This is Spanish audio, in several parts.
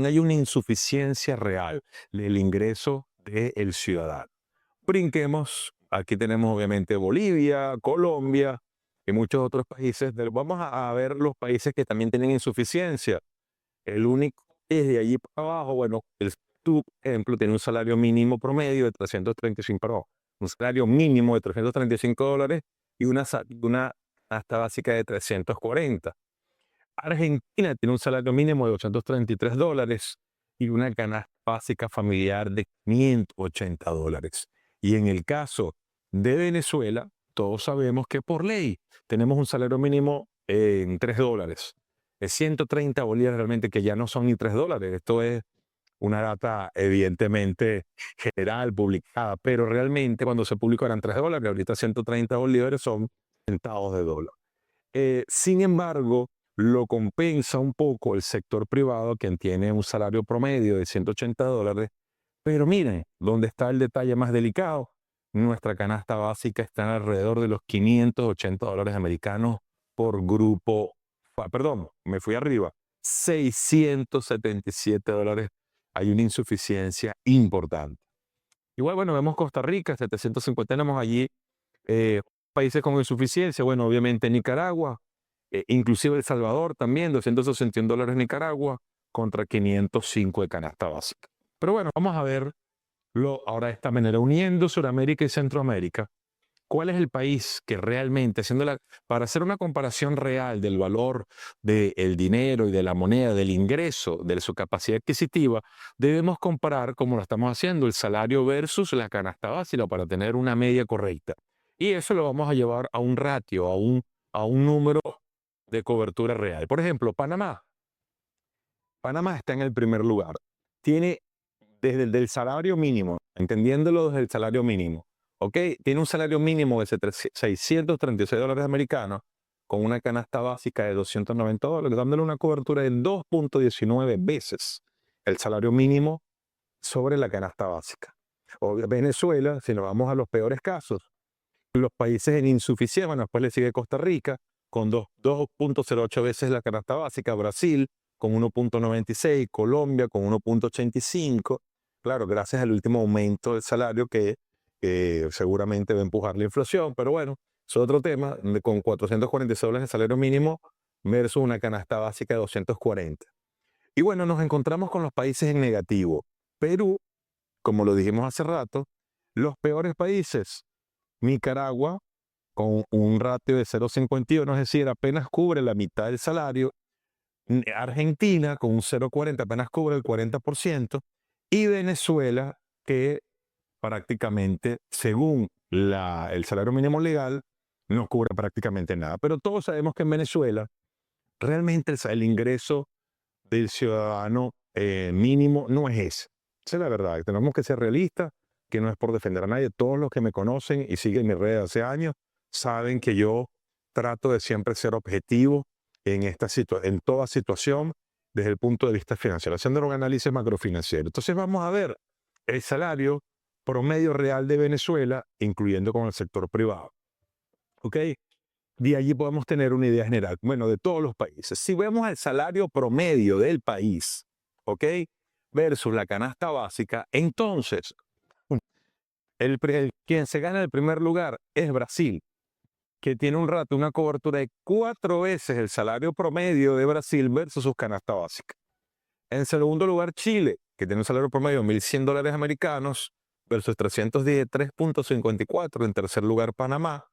también hay una insuficiencia real del ingreso del ciudadano. Brinquemos, aquí tenemos obviamente Bolivia, Colombia y muchos otros países. Vamos a ver los países que también tienen insuficiencia. El único es de allí para abajo, bueno, tu ejemplo, tiene un salario mínimo promedio de 335, perdón, un salario mínimo de $335 y una canasta básica de 340. Argentina tiene un salario mínimo de $833 y una canasta básica familiar de $580. Y en el caso de Venezuela, todos sabemos que por ley tenemos un salario mínimo en $3. Es 130 bolívares realmente, que ya no son ni $3. Esto es una data evidentemente general, publicada, pero realmente cuando se publicó eran $3, ahorita 130 bolívares son centavos de dólar. Sin embargo, lo compensa un poco el sector privado, quien tiene un salario promedio de $180. Pero miren, ¿dónde está el detalle más delicado? Nuestra canasta básica está alrededor de los $580 americanos por grupo. Perdón, me fui arriba. $677. Hay una insuficiencia importante. Igual, bueno, vemos Costa Rica, 750 tenemos allí. Países con insuficiencia, bueno, obviamente Nicaragua, inclusive El Salvador también, $261 Nicaragua contra 505 de canasta básica. Pero bueno, vamos a verlo ahora de esta manera, uniendo Sudamérica y Centroamérica. ¿Cuál es el país que realmente, para hacer una comparación real del valor del dinero y de la moneda, del ingreso, de su capacidad adquisitiva, debemos comparar, como lo estamos haciendo, el salario versus la canasta básica para tener una media correcta? Y eso lo vamos a llevar a un ratio, a un número de cobertura real. Por ejemplo, Panamá. Panamá está en el primer lugar. Tiene desde el del salario mínimo, entendiéndolo desde el salario mínimo, ¿ok? Tiene un salario mínimo de $636 americanos con una canasta básica de $290, dándole una cobertura de 2.19 veces el salario mínimo sobre la canasta básica. Venezuela, si nos vamos a los peores casos, los países en insuficiencia, bueno, después le sigue Costa Rica con 2.08 veces la canasta básica, Brasil con 1.96, Colombia con 1.85, claro, gracias al último aumento del salario que seguramente va a empujar la inflación, pero bueno, es otro tema, con $446 de salario mínimo versus una canasta básica de 240. Y bueno, nos encontramos con los países en negativo. Perú, como lo dijimos hace rato, los peores países, Nicaragua, con un ratio de 0.51, es decir, apenas cubre la mitad del salario. Argentina, con un 0.40, apenas cubre el 40%. Y Venezuela, que prácticamente, según el salario mínimo legal, no cubre prácticamente nada. Pero todos sabemos que en Venezuela, realmente el ingreso del ciudadano mínimo no es ese. Esa es la verdad. Tenemos que ser realistas, que no es por defender a nadie. Todos los que me conocen y siguen mis redes hace años saben que yo trato de siempre ser objetivo en toda situación desde el punto de vista financiero, haciendo un análisis macrofinanciero. Entonces vamos a ver el salario promedio real de Venezuela, incluyendo con el sector privado. ¿Ok? De allí podemos tener una idea general, bueno, de todos los países. Si vemos el salario promedio del país, ¿ok? Versus la canasta básica, entonces, quien se gana el primer lugar es Brasil, que tiene una cobertura de 4 veces el salario promedio de Brasil versus su canasta básica. En segundo lugar, Chile, que tiene un salario promedio de $1.100 americanos versus 310, 3.54. En tercer lugar, Panamá.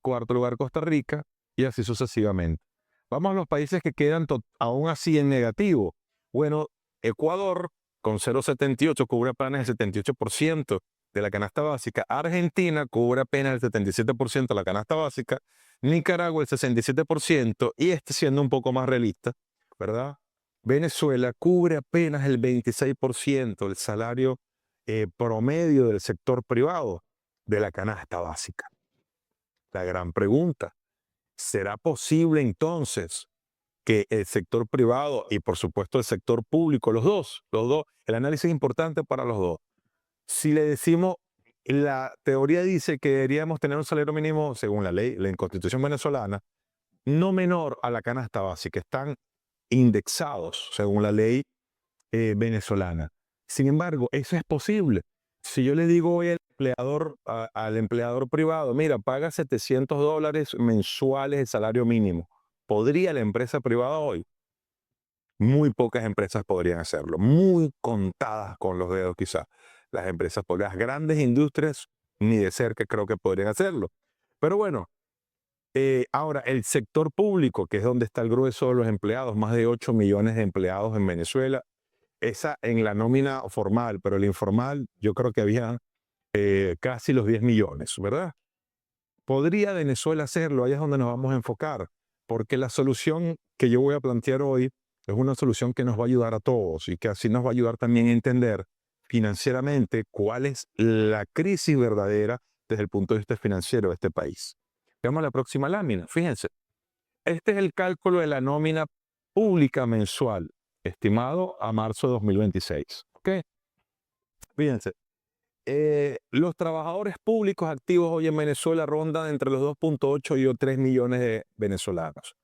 Cuarto lugar, Costa Rica, y así sucesivamente. Vamos a los países que quedan aún así en negativo. Bueno, Ecuador, con 0.78, cubre apenas el 78% de la canasta básica. Argentina cubre apenas el 77% de la canasta básica. Nicaragua el 67%, y siendo un poco más realista, ¿verdad? Venezuela cubre apenas el 26% del salario promedio del sector privado de la canasta básica. La gran pregunta, ¿será posible entonces que el sector privado y por supuesto el sector público, los dos, el análisis es importante para los dos? Si le decimos, la teoría dice que deberíamos tener un salario mínimo, según la ley, la Constitución venezolana, no menor a la canasta básica, están indexados, según la ley, venezolana. Sin embargo, eso es posible. Si yo le digo hoy al empleador privado, mira, paga $700 mensuales el salario mínimo, ¿podría la empresa privada hoy? Muy pocas empresas podrían hacerlo, muy contadas con los dedos quizás. Las grandes industrias, ni de cerca creo que podrían hacerlo. Pero bueno, ahora el sector público, que es donde está el grueso de los empleados, más de 8 millones de empleados en Venezuela, esa en la nómina formal, pero el informal yo creo que había casi los 10 millones, ¿verdad? ¿Podría Venezuela hacerlo? Ahí es donde nos vamos a enfocar, porque la solución que yo voy a plantear hoy es una solución que nos va a ayudar a todos y que así nos va a ayudar también a entender financieramente cuál es la crisis verdadera desde el punto de vista financiero de este país. Veamos la próxima lámina. Fíjense, este es el cálculo de la nómina pública mensual, estimado a marzo de 2026. ¿Ok? Fíjense, los trabajadores públicos activos hoy en Venezuela rondan entre los 2.8 y 3 millones de venezolanos,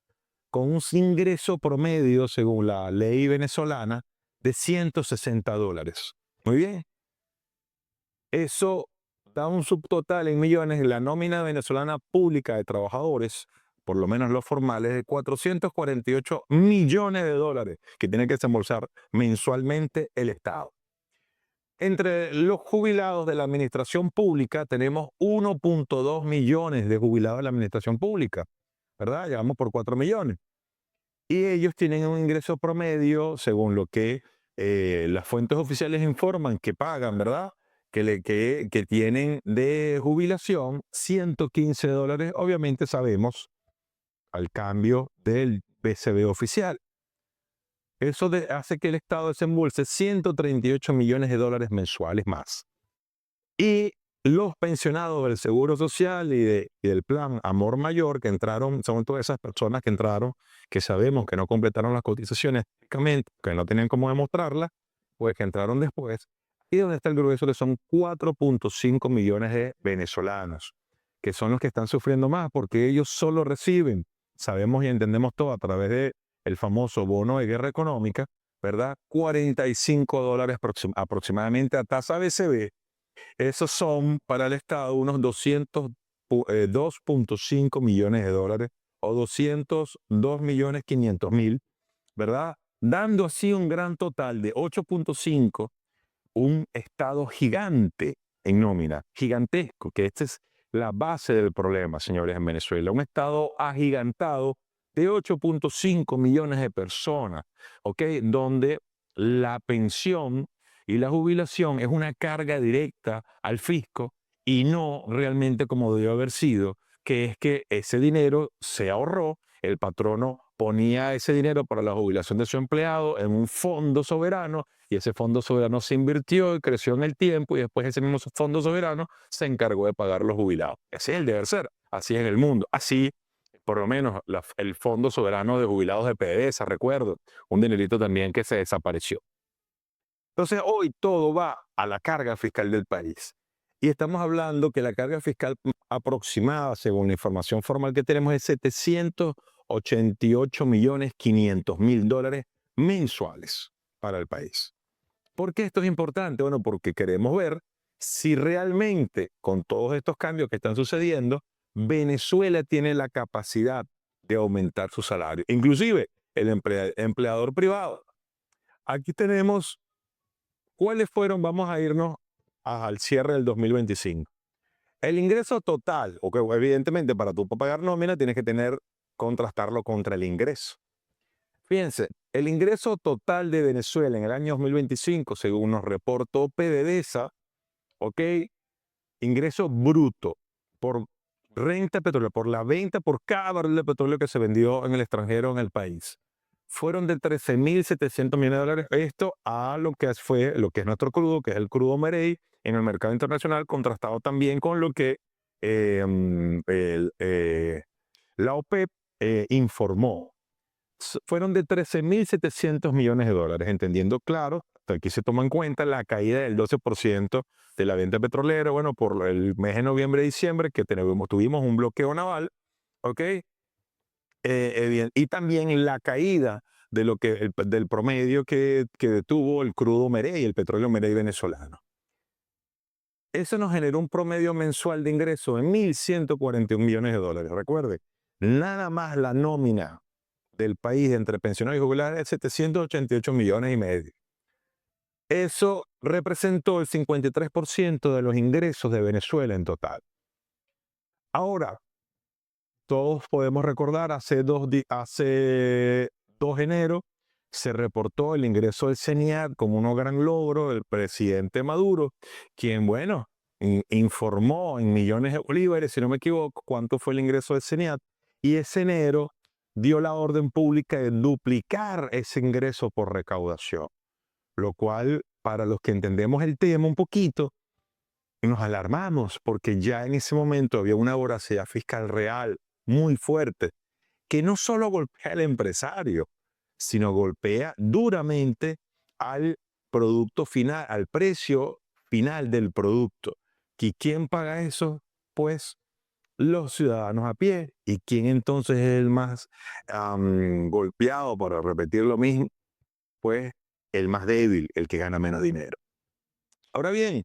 con un ingreso promedio, según la ley venezolana, de $160. Muy bien. Eso da un subtotal en millones en la nómina venezolana pública de trabajadores, por lo menos los formales, de $448 millones que tiene que desembolsar mensualmente el Estado. Entre los jubilados de la administración pública tenemos 1.2 millones de jubilados de la administración pública, ¿verdad? Llevamos por 4 millones. Y ellos tienen un ingreso promedio, según lo que las fuentes oficiales informan, que pagan, ¿verdad? Que tienen de jubilación $115. Obviamente sabemos al cambio del BCB oficial. Eso hace que el Estado desembolse $138 millones mensuales más. Y los pensionados del Seguro Social y del Plan Amor Mayor que entraron, son todas esas personas que entraron, que sabemos que no completaron las cotizaciones, que no tenían cómo demostrarlas, pues que entraron después. Y donde está el grueso, que son 4.5 millones de venezolanos, que son los que están sufriendo más, porque ellos solo reciben, sabemos y entendemos todo a través del famoso bono de guerra económica, ¿verdad? $45 aproximadamente a tasa BCB. Esos son para el Estado unos 2.5 millones de dólares o 202.500.000, ¿verdad? Dando así un gran total de 8.5, un Estado gigante en nómina, gigantesco, que esta es la base del problema, señores, en Venezuela. Un Estado agigantado de 8.5 millones de personas, ¿ok? Donde la pensión y la jubilación es una carga directa al fisco y no realmente como debió haber sido, que es que ese dinero se ahorró, el patrono ponía ese dinero para la jubilación de su empleado en un fondo soberano y ese fondo soberano se invirtió y creció en el tiempo y después ese mismo fondo soberano se encargó de pagar a los jubilados. Ese es el deber ser, así es en el mundo, así por lo menos el Fondo Soberano de Jubilados de PDVSA, recuerdo, un dinerito también que se desapareció. Entonces hoy todo va a la carga fiscal del país. Y estamos hablando que la carga fiscal aproximada, según la información formal que tenemos, es $788.500.000 mensuales para el país. ¿Por qué esto es importante? Bueno, porque queremos ver si realmente con todos estos cambios que están sucediendo, Venezuela tiene la capacidad de aumentar su salario. Inclusive el empleador privado. Aquí tenemos cuáles fueron, vamos a irnos al cierre del 2025. El ingreso total, o que evidentemente para tú pagar nómina tienes que contrastarlo contra el ingreso. Fíjense, el ingreso total de Venezuela en el año 2025, según nos reportó PDVSA, ¿ok? Ingreso bruto por renta petrolera, por la venta por cada barril de petróleo que se vendió en el extranjero en el país. Fueron de 13.700 millones de dólares. Esto a lo que es nuestro crudo, que es el crudo Marey, en el mercado internacional, contrastado también con lo que la OPEP informó. Fueron de 13.700 millones de dólares, entendiendo, claro, aquí se toma en cuenta la caída del 12% de la venta petrolera, bueno, por el mes de noviembre y diciembre, que tuvimos un bloqueo naval, ¿ok? Y también la caída del promedio que tuvo el crudo Merey, el petróleo Merey venezolano. Eso nos generó un promedio mensual de ingresos de 1.141 millones de dólares. Recuerde, nada más la nómina del país entre pensionados y jubilados es 788 millones y medio. Eso representó el 53% de los ingresos de Venezuela en total. Ahora, todos podemos recordar, hace 2 de enero se reportó el ingreso del CENIAT como un gran logro del presidente Maduro, quien, bueno, informó en millones de bolívares, si no me equivoco, cuánto fue el ingreso del CENIAT, y ese enero dio la orden pública de duplicar ese ingreso por recaudación, lo cual, para los que entendemos el tema un poquito, nos alarmamos porque ya en ese momento había una voracidad fiscal real muy fuerte que no solo golpea al empresario, sino golpea duramente al producto final, al precio final del producto. ¿Y quién paga eso? Pues los ciudadanos a pie. ¿Y quién entonces es el más golpeado, para repetir lo mismo? Pues el más débil, el que gana menos dinero. Ahora bien,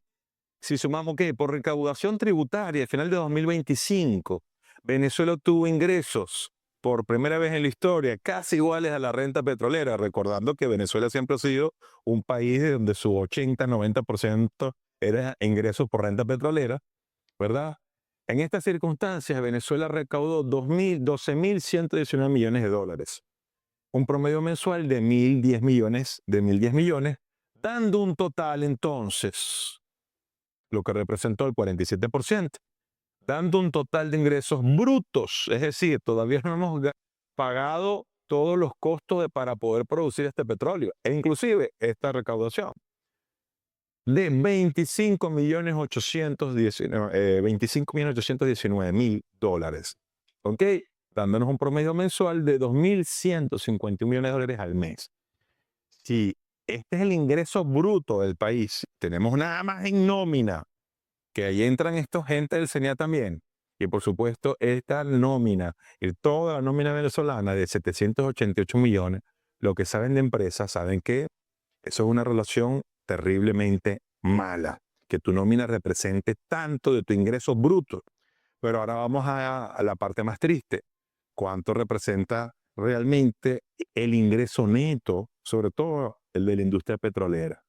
si sumamos que por recaudación tributaria, al final de 2025, Venezuela tuvo ingresos por primera vez en la historia casi iguales a la renta petrolera, recordando que Venezuela siempre ha sido un país de donde su 80-90% era ingresos por renta petrolera, ¿verdad? En estas circunstancias, Venezuela recaudó 12.119 millones de dólares, un promedio mensual de 1.010 millones, dando un total entonces, lo que representó el 47%, dando un total de ingresos brutos, es decir, todavía no hemos pagado todos los costos para poder producir este petróleo, e inclusive esta recaudación, de 25.819.000 dólares, ¿ok? Dándonos un promedio mensual de 2.151 millones de dólares al mes. Si este es el ingreso bruto del país, tenemos nada más en nómina, que ahí entran estos gente del CENIAT también, y por supuesto esta nómina, y toda la nómina venezolana de 788 millones, lo que saben de empresas, saben que eso es una relación terriblemente mala, que tu nómina represente tanto de tu ingreso bruto. Pero ahora vamos a la parte más triste. ¿Cuánto representa realmente el ingreso neto, sobre todo el de la industria petrolera?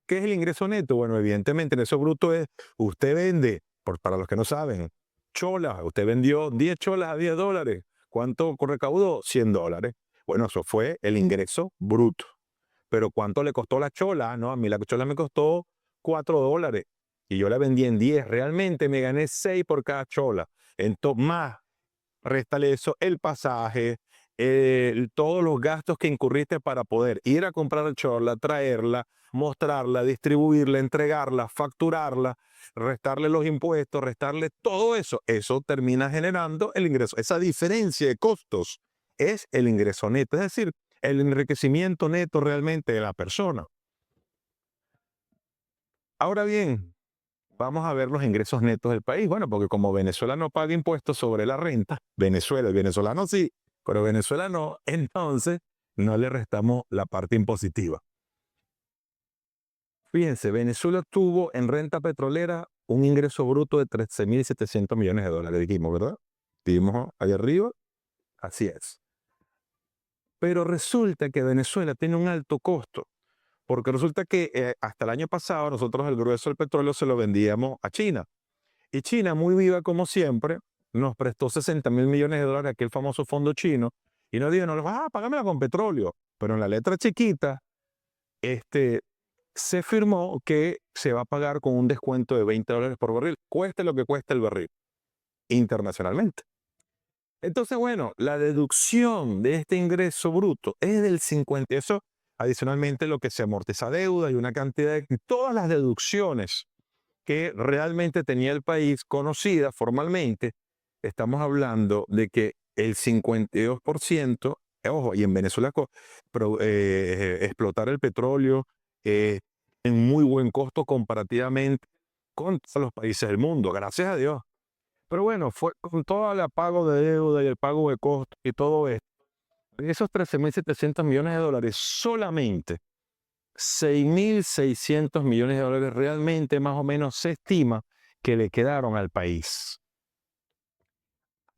¿Qué es el ingreso neto? Bueno, evidentemente, el ingreso bruto es, usted vende, para los que no saben, cholas, usted vendió 10 cholas a 10 dólares. ¿Cuánto recaudó? 100 dólares. Bueno, eso fue el ingreso bruto. Pero ¿cuánto le costó la chola? No, a mí la chola me costó 4 dólares y yo la vendí en 10. Realmente me gané 6 por cada chola. Entonces, más, réstale eso, el pasaje, todos los gastos que incurriste para poder ir a comprar la chola, traerla, mostrarla, distribuirla, entregarla, facturarla, restarle los impuestos, restarle todo eso. Eso termina generando el ingreso. Esa diferencia de costos es el ingreso neto, es decir, el enriquecimiento neto realmente de la persona. Ahora bien, vamos a ver los ingresos netos del país. Bueno, porque como Venezuela no paga impuestos sobre la renta, el venezolano sí, pero Venezuela no, entonces no le restamos la parte impositiva. Fíjense, Venezuela tuvo en renta petrolera un ingreso bruto de 13.700 millones de dólares, dijimos, ¿verdad? Dijimos ahí arriba, así es. Pero resulta que Venezuela tiene un alto costo, porque resulta que hasta el año pasado nosotros el grueso del petróleo se lo vendíamos a China. Y China, muy viva como siempre, nos prestó 60.000 millones de dólares, aquel famoso fondo chino, y nos dijo, págamela con petróleo. Pero en la letra chiquita, se firmó que se va a pagar con un descuento de 20 dólares por barril, cueste lo que cueste el barril, internacionalmente. Entonces, bueno, la deducción de este ingreso bruto es del 50, eso adicionalmente lo que se amortiza deuda y una cantidad de todas las deducciones que realmente tenía el país conocida formalmente. Estamos hablando de que el 52%, ojo, y en Venezuela explotar el petróleo en muy buen costo comparativamente con todos los países del mundo, gracias a Dios. Pero bueno, fue con todo el pago de deuda y el pago de costos y todo esto, De esos 13.700 millones de dólares, solamente 6.600 millones de dólares realmente más o menos se estima que le quedaron al país.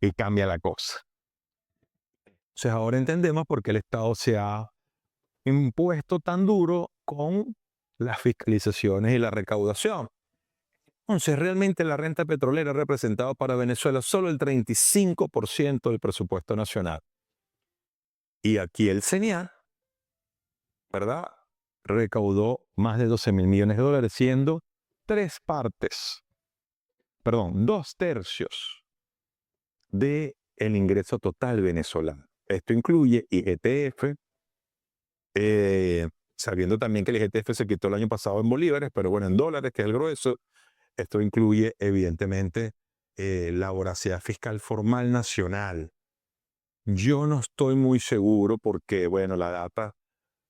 Y cambia la cosa. Entonces ahora entendemos por qué el Estado se ha impuesto tan duro con las fiscalizaciones y la recaudación. Entonces realmente la renta petrolera ha representado para Venezuela solo el 35% del presupuesto nacional. Y aquí el CENIAT, ¿verdad?, recaudó más de 12.000 millones de dólares, siendo 2/3 del ingreso total venezolano. Esto incluye IGTF, sabiendo también que el IGTF se quitó el año pasado en bolívares, pero bueno, en dólares, que es el grueso. Esto incluye, evidentemente, la voracidad fiscal formal nacional. Yo no estoy muy seguro porque, bueno, la data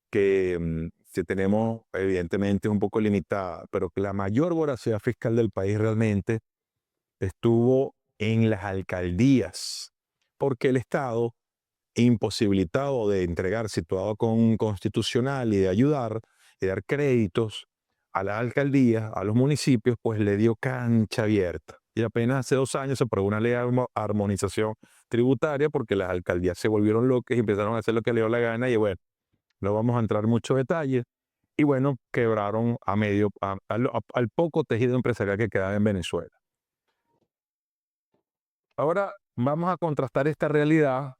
que tenemos, evidentemente, es un poco limitada, pero que la mayor voracidad fiscal del país realmente estuvo en las alcaldías, porque el Estado, imposibilitado de entregar situado con constitucional y de ayudar y dar créditos a las alcaldías, a los municipios, pues le dio cancha abierta. Y apenas hace 2 años se aprobó una ley de armonización tributaria porque las alcaldías se volvieron locas y empezaron a hacer lo que les dio la gana. Y bueno, no vamos a entrar en muchos detalles. Y bueno, quebraron al poco tejido empresarial que quedaba en Venezuela. Ahora vamos a contrastar esta realidad,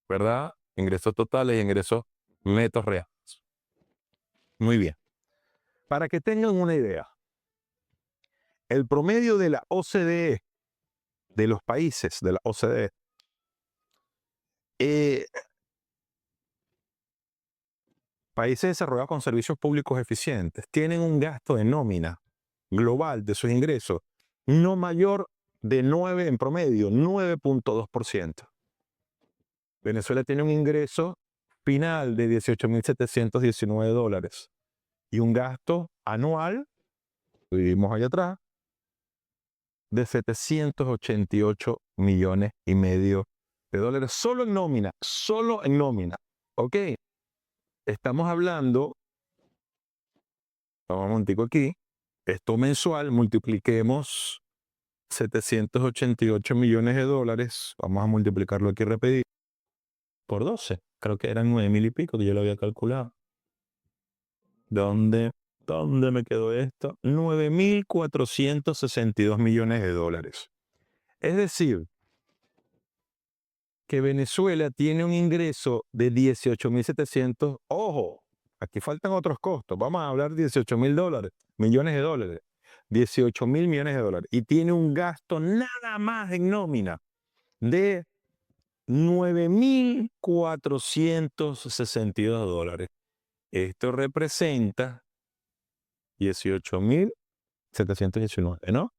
¿verdad? Ingresos totales y ingresos netos reales. Muy bien. Para que tengan una idea, el promedio de la OCDE, de los países de la OCDE, países desarrollados con servicios públicos eficientes, tienen un gasto de nómina global de sus ingresos no mayor de 9, en promedio, 9.2%. Venezuela tiene un ingreso final de 18.719 dólares y un gasto anual, vivimos allá atrás, de 788 millones y medio de dólares solo en nómina, ¿ok? Estamos hablando, vamos un momentico aquí, esto mensual, multipliquemos 788 millones de dólares, vamos a multiplicarlo aquí rapidito, por 12, creo que eran 9.000 y pico que yo lo había calculado. ¿Dónde me quedó esto? 9.462 millones de dólares. Es decir, que Venezuela tiene un ingreso de 18.700, ojo, aquí faltan otros costos, vamos a hablar de 18.000 dólares, millones de dólares, 18.000 millones de dólares, y tiene un gasto nada más en nómina de 9.462 dólares. Esto representa 18.719, ¿no?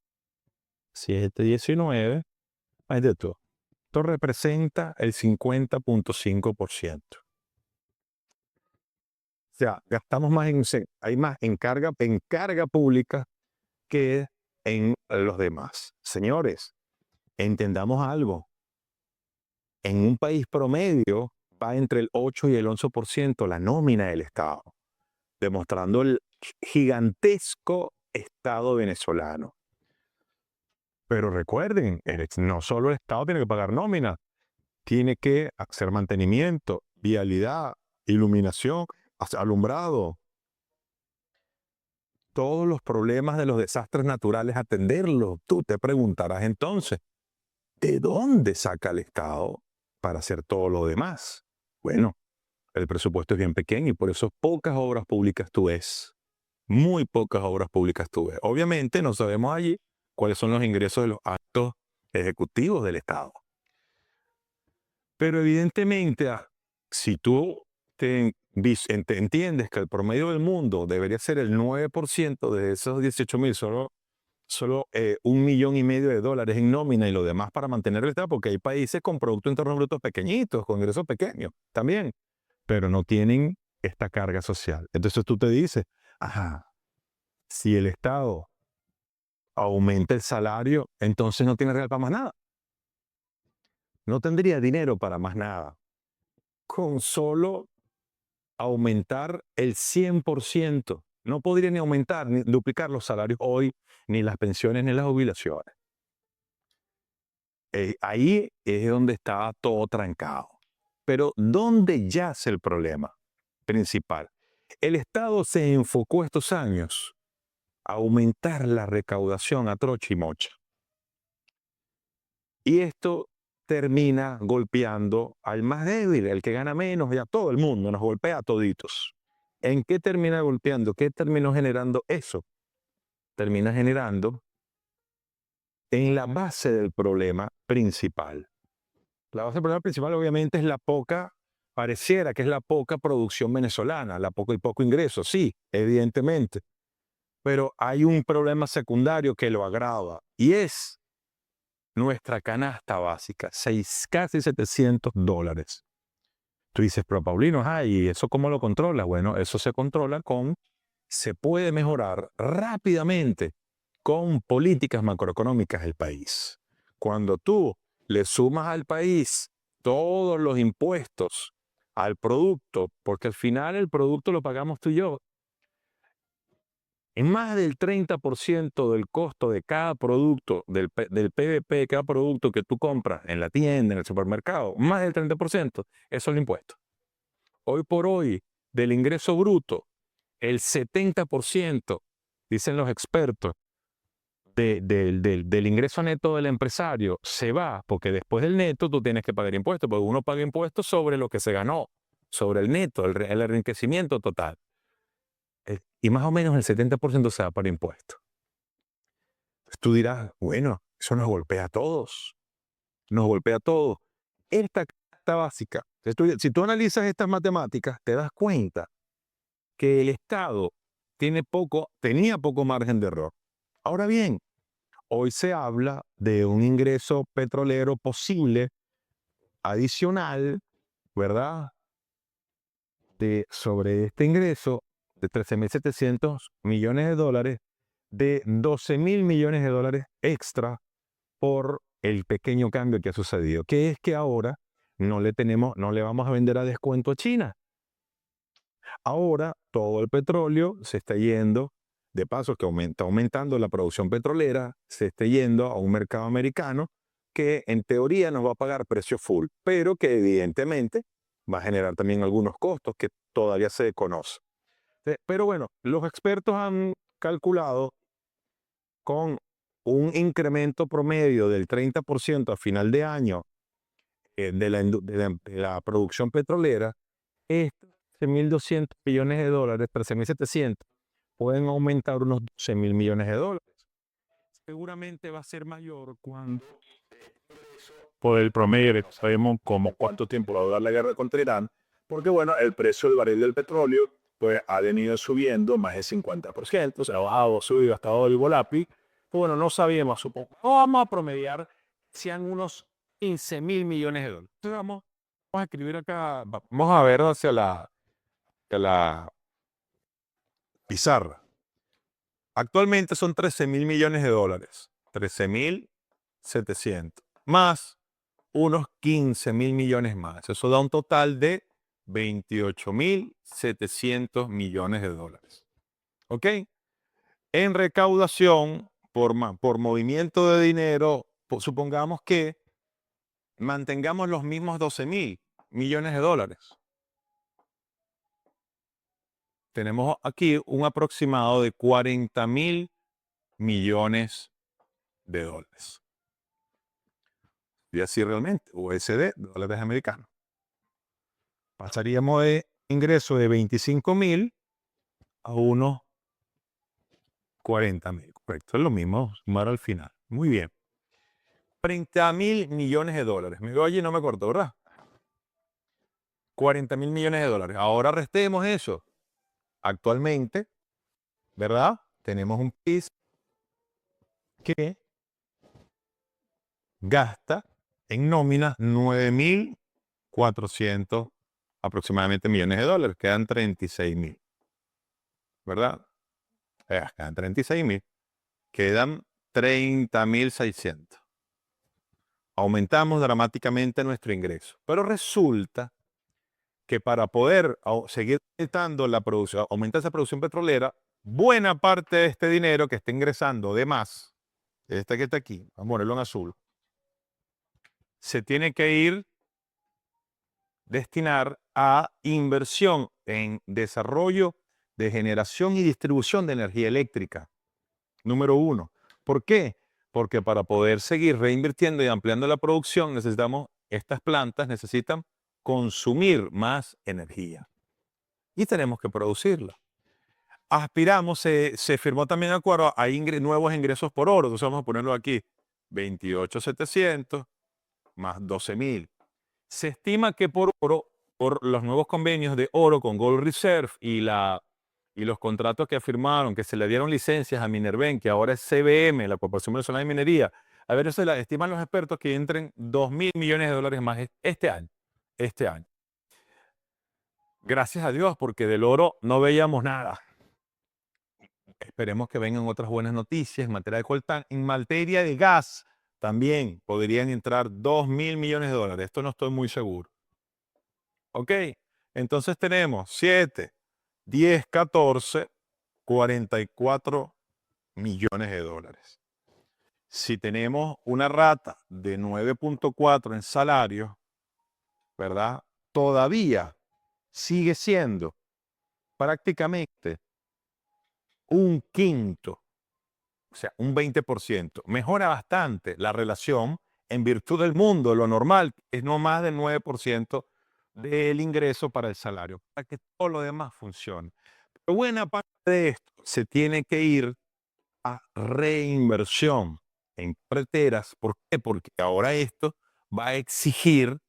Si es este 19, hay de todo. Esto representa el 50.5%. O sea, gastamos más hay más en carga pública que en los demás. Señores, entendamos algo. En un país promedio va entre el 8 y el 11% la nómina del Estado, demostrando el gigantesco Estado venezolano. Pero recuerden, no solo el Estado tiene que pagar nómina, tiene que hacer mantenimiento, vialidad, iluminación, alumbrado. Todos los problemas de los desastres naturales, atenderlos. Tú te preguntarás entonces, ¿de dónde saca el Estado para hacer todo lo demás? Bueno, el presupuesto es bien pequeño y por eso pocas obras públicas tú ves. Muy pocas obras públicas tú ves. Obviamente no sabemos allí cuáles son los ingresos de los actos ejecutivos del Estado. Pero evidentemente, si tú te entiendes que el promedio del mundo debería ser el 9% de esos 18.000, solo 1,5 millones de dólares en nómina y lo demás para mantener el Estado, porque hay países con Producto Interno Bruto pequeñitos, con ingresos pequeños también, pero no tienen esta carga social. Entonces tú te dices, ajá, si el Estado aumenta el salario, entonces no tiene real para más nada. no tendría dinero para más nada. Con solo aumentar el 100%, no podría ni aumentar ni duplicar los salarios hoy, ni las pensiones, ni las jubilaciones. Ahí es donde estaba todo trancado. Pero ¿dónde yace el problema principal? El Estado se enfocó estos años a aumentar la recaudación a trocha y mocha. Y esto termina golpeando al más débil, el que gana menos, y a todo el mundo, nos golpea a toditos. ¿En qué termina golpeando? ¿Qué terminó generando eso? Termina generando en la base del problema principal. La base del problema principal obviamente es pareciera que es la poca producción venezolana, el poco ingreso, sí, evidentemente. Pero hay un problema secundario que lo agrava y es nuestra canasta básica, casi $700. Tú dices, pero Paulino, ¿y eso cómo lo controla? Bueno, eso se puede mejorar rápidamente con políticas macroeconómicas del país. Cuando tú le sumas al país todos los impuestos al producto, porque al final el producto lo pagamos tú y yo, en más del 30% del costo de cada producto, del PVP de cada producto que tú compras en la tienda, en el supermercado, más del 30%, eso es el impuesto. Hoy por hoy, del ingreso bruto, el 70%, dicen los expertos, del ingreso neto del empresario se va, porque después del neto tú tienes que pagar impuestos, porque uno paga impuestos sobre lo que se ganó, sobre el neto, el enriquecimiento total. Y más o menos el 70% se va para impuestos. Tú dirás, bueno, eso nos golpea a todos. Nos golpea a todos. Esta canasta básica, si tú analizas estas matemáticas, te das cuenta que el Estado tenía poco margen de error. Ahora bien, hoy se habla de un ingreso petrolero posible adicional, ¿verdad? Sobre este ingreso de 13.700 millones de dólares, de 12.000 millones de dólares extra por el pequeño cambio que ha sucedido, que es que ahora no le vamos a vender a descuento a China. Ahora todo el petróleo se está yendo, de paso que está aumentando la producción petrolera, se está yendo a un mercado americano que en teoría nos va a pagar precio full, pero que evidentemente va a generar también algunos costos que todavía se desconocen. Pero bueno, los expertos han calculado con un incremento promedio del 30% a final de año de la producción petrolera, estos 13.200 millones de dólares, 13.700, pueden aumentar unos 12.000 millones de dólares. Seguramente va a ser mayor cuando por el promedio, sabemos como cuánto tiempo va a durar la guerra contra Irán, porque bueno, el precio del barril del petróleo pues ha venido subiendo más de 50%, o sea, ha bajado, subido hasta el Volapi. Pues bueno, no sabíamos, supongo. Vamos a promediar, sean unos 15.000 millones de dólares. Entonces vamos a escribir acá, vamos a ver hacia la pizarra. Actualmente son 13.000 millones de dólares. 13.700. Más unos 15.000 millones más. Eso da un total de 28.700 millones de dólares. ¿Ok? En recaudación, por movimiento de dinero, supongamos que mantengamos los mismos 12.000 millones de dólares. Tenemos aquí un aproximado de 40.000 millones de dólares. Y así realmente, USD, dólares americanos. Pasaríamos de ingreso de 25.000 a unos 40.000. Correcto, es lo mismo, sumar al final. Muy bien. 30.000 millones de dólares. Me oye, no me corto, ¿verdad? 40.000 millones de dólares. Ahora restemos eso. Actualmente, ¿verdad? Tenemos un país que gasta en nóminas 9.400 aproximadamente millones de dólares. Quedan 36.000. ¿Verdad? Quedan 36.000. Quedan 30.600. aumentamos dramáticamente nuestro ingreso. Pero resulta que para poder seguir aumentando la producción, aumentar esa producción petrolera, buena parte de este dinero que está ingresando de más, este que está aquí, vamos a ponerlo en azul, se tiene que destinar a inversión en desarrollo de generación y distribución de energía eléctrica. Número uno. ¿Por qué? Porque para poder seguir reinvirtiendo y ampliando la producción, estas plantas necesitan consumir más energía y tenemos que producirla. Aspiramos, se firmó también de acuerdo, hay nuevos ingresos por oro, entonces vamos a ponerlo aquí, 28.700 más 12.000. Se estima que por oro, por los nuevos convenios de oro con Gold Reserve y los contratos que firmaron, que se le dieron licencias a Minerven, que ahora es CBM, la Corporación Venezolana de Minería, a ver, eso estiman los expertos que entren $2.000 millones más este año. Este año. Gracias a Dios, porque del oro no veíamos nada. Esperemos que vengan otras buenas noticias en materia de coltán. En materia de gas, también podrían entrar $2.000 millones. Esto no estoy muy seguro. ¿Ok? Entonces tenemos 7, 10, 14, $44 millones. Si tenemos una rata de 9.4 en salarios, ¿verdad? Todavía sigue siendo prácticamente un quinto, o sea, un 20%. Mejora bastante la relación en virtud del mundo. Lo normal es no más del 9% del ingreso para el salario, para que todo lo demás funcione. Pero buena parte de esto se tiene que ir a reinversión en carreteras. ¿Por qué? Porque ahora esto va a exigir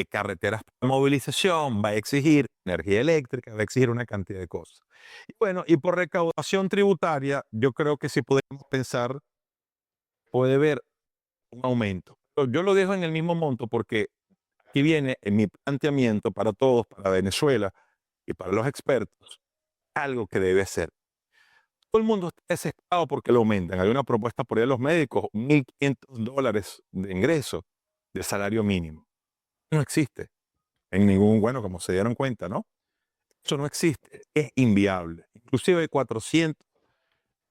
carreteras para movilización, va a exigir energía eléctrica, va a exigir una cantidad de cosas. Y bueno, y por recaudación tributaria, yo creo que si podemos pensar, puede haber un aumento. Pero yo lo dejo en el mismo monto porque aquí viene en mi planteamiento para todos, para Venezuela y para los expertos, algo que debe ser. Todo el mundo está desesperado porque lo aumentan. Hay una propuesta por ahí de los médicos, $1.500 de ingreso de salario mínimo. No existe en ningún, bueno, como se dieron cuenta, ¿no? Eso no existe, es inviable. Inclusive 400,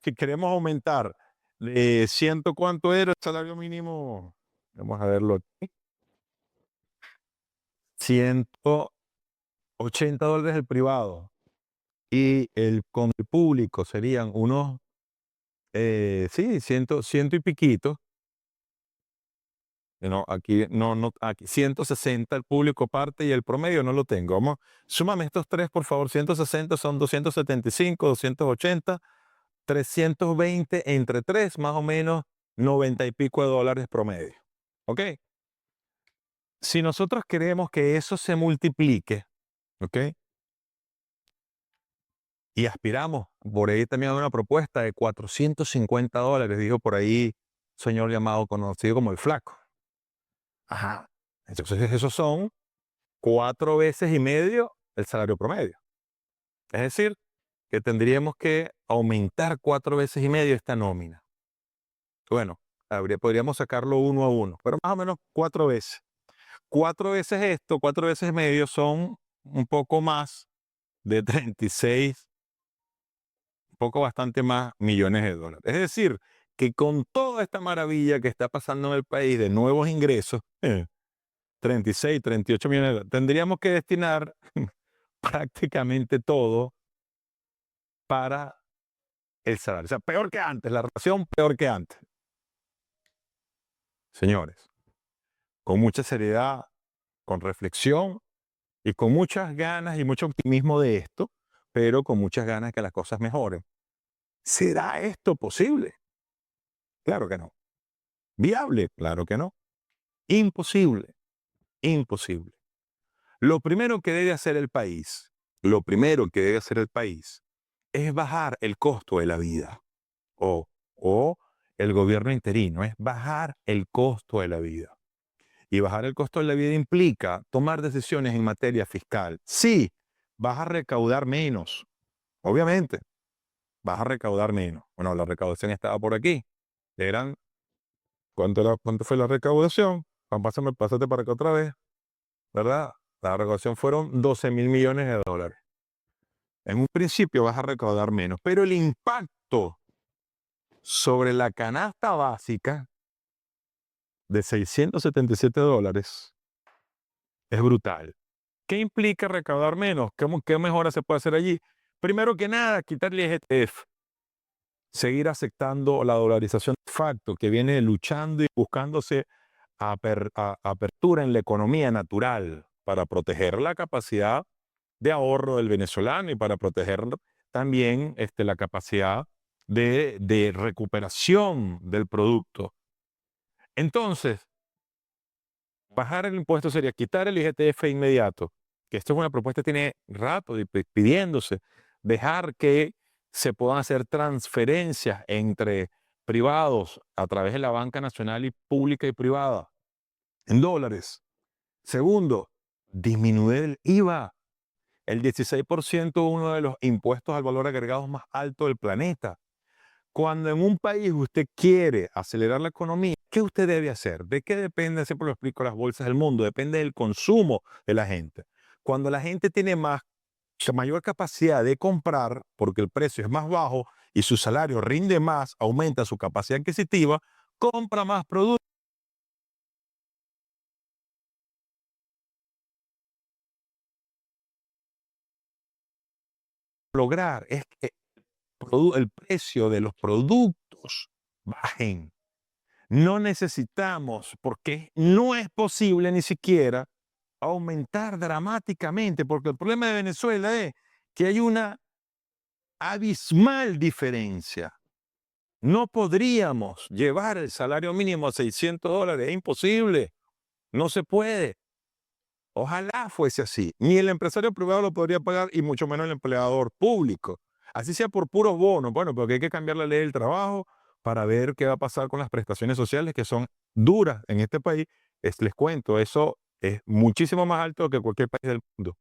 si queremos aumentar de ciento, ¿cuánto era el salario mínimo? Vamos a verlo aquí. $180 el privado y con el público serían unos, sí, ciento y piquito. No, aquí aquí 160 el público parte y el promedio no lo tengo. Súmame estos tres, por favor. 160 son 275, 280, 320 entre tres, más o menos 90 y pico de dólares promedio. ¿Ok? Si nosotros queremos que eso se multiplique, ¿ok? Y aspiramos, por ahí también hay una propuesta de $450, dijo por ahí un señor llamado, conocido como el Flaco. Ajá. Entonces esos son 4 veces y medio el salario promedio. Es decir, que tendríamos que aumentar 4 veces y medio esta nómina. Bueno, podríamos sacarlo uno a uno, pero más o menos 4 veces. 4 veces esto, 4 veces y medio son un poco más de 36, un poco bastante más millones de dólares. Es decir, que con toda esta maravilla que está pasando en el país de nuevos ingresos, 36, 38 millones de dólares, tendríamos que destinar prácticamente todo para el salario. O sea, peor que antes, la relación peor que antes. Señores, con mucha seriedad, con reflexión y con muchas ganas y mucho optimismo de esto, pero con muchas ganas de que las cosas mejoren. ¿Será esto posible? Claro que no. ¿Viable? Claro que no. Imposible. Imposible. Lo primero que debe hacer el país, lo primero que debe hacer el país es bajar el costo de la vida. O el gobierno interino, es bajar el costo de la vida. Y bajar el costo de la vida implica tomar decisiones en materia fiscal. Sí, vas a recaudar menos, obviamente, vas a recaudar menos. Bueno, la recaudación estaba por aquí. Eran ¿Cuánto fue la recaudación? Juan, pásate para acá otra vez, ¿verdad? La recaudación fueron 12.000 millones de dólares. En un principio vas a recaudar menos, pero el impacto sobre la canasta básica de $677 es brutal. ¿Qué implica recaudar menos? ¿Qué mejora se puede hacer allí? Primero que nada, quitarle IGTF. Seguir aceptando la dolarización de facto, que viene luchando y buscándose apertura en la economía natural para proteger la capacidad de ahorro del venezolano y para proteger también la capacidad de recuperación del producto. Entonces, bajar el impuesto sería quitar el IGTF inmediato, que esto es una propuesta que tiene rato pidiéndose, dejar que se puedan hacer transferencias entre privados a través de la banca nacional y pública y privada en dólares. Segundo, disminuir el IVA. El 16% es uno de los impuestos al valor agregado más alto del planeta. Cuando en un país usted quiere acelerar la economía, ¿qué usted debe hacer? ¿De qué depende? Siempre lo explico, las bolsas del mundo. Depende del consumo de la gente. Cuando la gente tiene mayor capacidad de comprar, porque el precio es más bajo y su salario rinde más, aumenta su capacidad adquisitiva, compra más productos. Lograr es que el precio de los productos bajen. No necesitamos, porque no es posible ni siquiera aumentar dramáticamente, porque el problema de Venezuela es que hay una abismal diferencia. No podríamos llevar el salario mínimo a $600, es imposible, no se puede. Ojalá fuese así. Ni el empresario privado lo podría pagar y mucho menos el empleador público. Así sea por puros bonos. Bueno, porque hay que cambiar la ley del trabajo para ver qué va a pasar con las prestaciones sociales que son duras en este país. Les cuento, eso es muchísimo más alto que cualquier país del mundo.